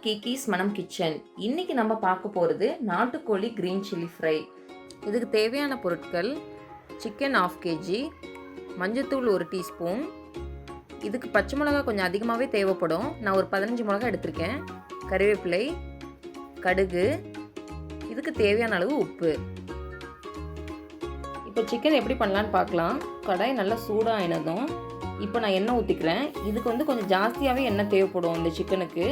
KeKe's மனம் kitchen. இன்னைக்கு நம்ம பார்க்க போகிறது நாட்டுக்கோழி கிரீன் சில்லி ஃப்ரை. இதுக்கு தேவையான பொருட்கள் சிக்கன் 1/2 kg, மஞ்சத்தூள் 1 டீஸ்பூன். இதுக்கு பச்சை மிளகா கொஞ்சம் அதிகமாகவே தேவைப்படும். நான் ஒரு 15 மிளகா எடுத்திருக்கேன். கறிவேப்பிலை, கடுகு, இதுக்கு தேவையான அளவு உப்பு. இப்போ சிக்கன் எப்படி பண்ணலான்னு பார்க்கலாம். கடாய் நல்லா சூடாகினதும் இப்போ நான் எண்ணெய் ஊற்றிக்கிறேன். இதுக்கு கொஞ்சம் ஜாஸ்தியாகவே எண்ணெய் தேவைப்படும் இந்த சிக்கனுக்கு.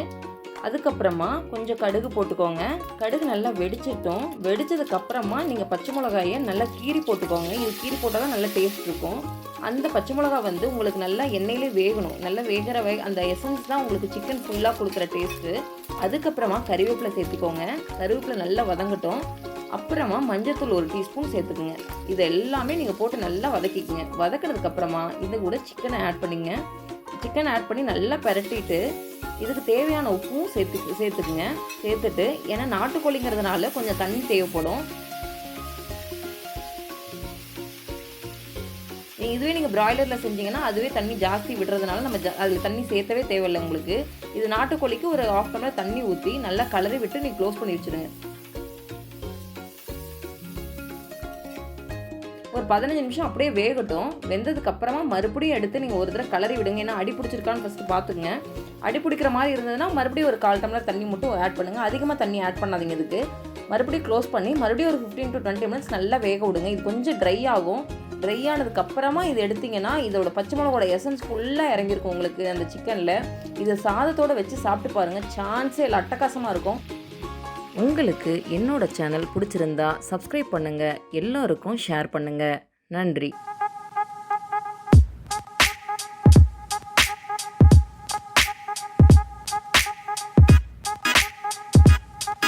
அதுக்கப்புறமா கொஞ்சம் கடுகு போட்டுக்கோங்க. கடுகு நல்லா வெடிச்சிட்டோம். வெடிச்சதுக்கப்புறமா நீங்கள் பச்சை மிளகாயை நல்லா கீறி போட்டுக்கோங்க. இது கீறி போட்டால் தான் நல்லா டேஸ்ட் இருக்கும். அந்த பச்சை மிளகா உங்களுக்கு நல்லா எண்ணெயிலே வேகணும். நல்லா வேகிற அந்த எசன்ஸ் தான் உங்களுக்கு சிக்கன் ஃபுல்லாக கொடுக்குற டேஸ்ட்டு. அதுக்கப்புறமா கறிவேப்பிலை சேர்த்துக்கோங்க. கறிவேப்பிலை நல்லா வதங்கட்டும். அப்புறமா மஞ்சத்தூள் 1 டீஸ்பூன் சேர்த்துக்குங்க. இது எல்லாமே நீங்கள் போட்டு நல்லா வதக்கிக்குங்க. வதக்கினதுக்கப்புறமா இது கூட சிக்கனை ஆட் பண்ணிங்க. சிக்கன் ஆட் பண்ணி நல்லா பரட்டிட்டு இதுக்கு தேவையான உப்பும் சேர்த்துக்குங்க. சேர்த்துட்டு ஏன்னா நாட்டுக்கோழிங்கிறதுனால கொஞ்சம் தண்ணி தேவைப்படும். இதுவே நீங்கள் பிராய்லரில் செஞ்சீங்கன்னா அதுவே தண்ணி ஜாஸ்தி விடுறதுனால நம்ம அதில் தண்ணி சேர்த்தவே தேவையில்லை உங்களுக்கு. இது நாட்டுக்கோழிக்கு ஒரு 1/2 டம்ளர் தண்ணி ஊற்றி நல்லா கலரி விட்டு நீங்கள் க்ளோஸ் பண்ணி வச்சுடுங்க. ஒரு 15 நிமிஷம் அப்படியே வேகட்டும். வெந்ததுக்கு அப்புறமா மறுபடியும் எடுத்து நீங்கள் ஒரு தடவை கலரி விடுங்க. ஏன்னா அடி பிடிச்சிருக்கான்னு ஃபஸ்ட்டு பார்த்துங்க. அடி பிடிக்கிற மாதிரி இருந்ததுன்னா மறுபடியும் ஒரு 1/4 டம்ளர் தண்ணி மட்டும் ஆட் பண்ணுங்கள். அதிகமாக தண்ணி ஆட் பண்ணாதீங்க. இதுக்கு மறுபடியும் க்ளோஸ் பண்ணி மறுபடியும் ஒரு 15 to 20 மினிட்ஸ் நல்லா வேக விடுங்க. இது கொஞ்சம் ட்ரை ஆகும். ட்ரை ஆனதுக்கப்புறமா இது எடுத்திங்கன்னா இதோட பச்சை மிளகோட எசன்ஸ் ஃபுல்லாக இறங்கியிருக்கும் உங்களுக்கு அந்த சிக்கனில். இதை சாதத்தோடு வச்சு சாப்பிட்டு பாருங்கள். சான்ஸே இல்லை, அட்டகாசமாக இருக்கும். உங்களுக்கு என்னோட சேனல் பிடிச்சிருந்தா சப்ஸ்கிரைப் பண்ணுங்கள். எல்லோருக்கும் ஷேர் பண்ணுங்கள். நன்றி.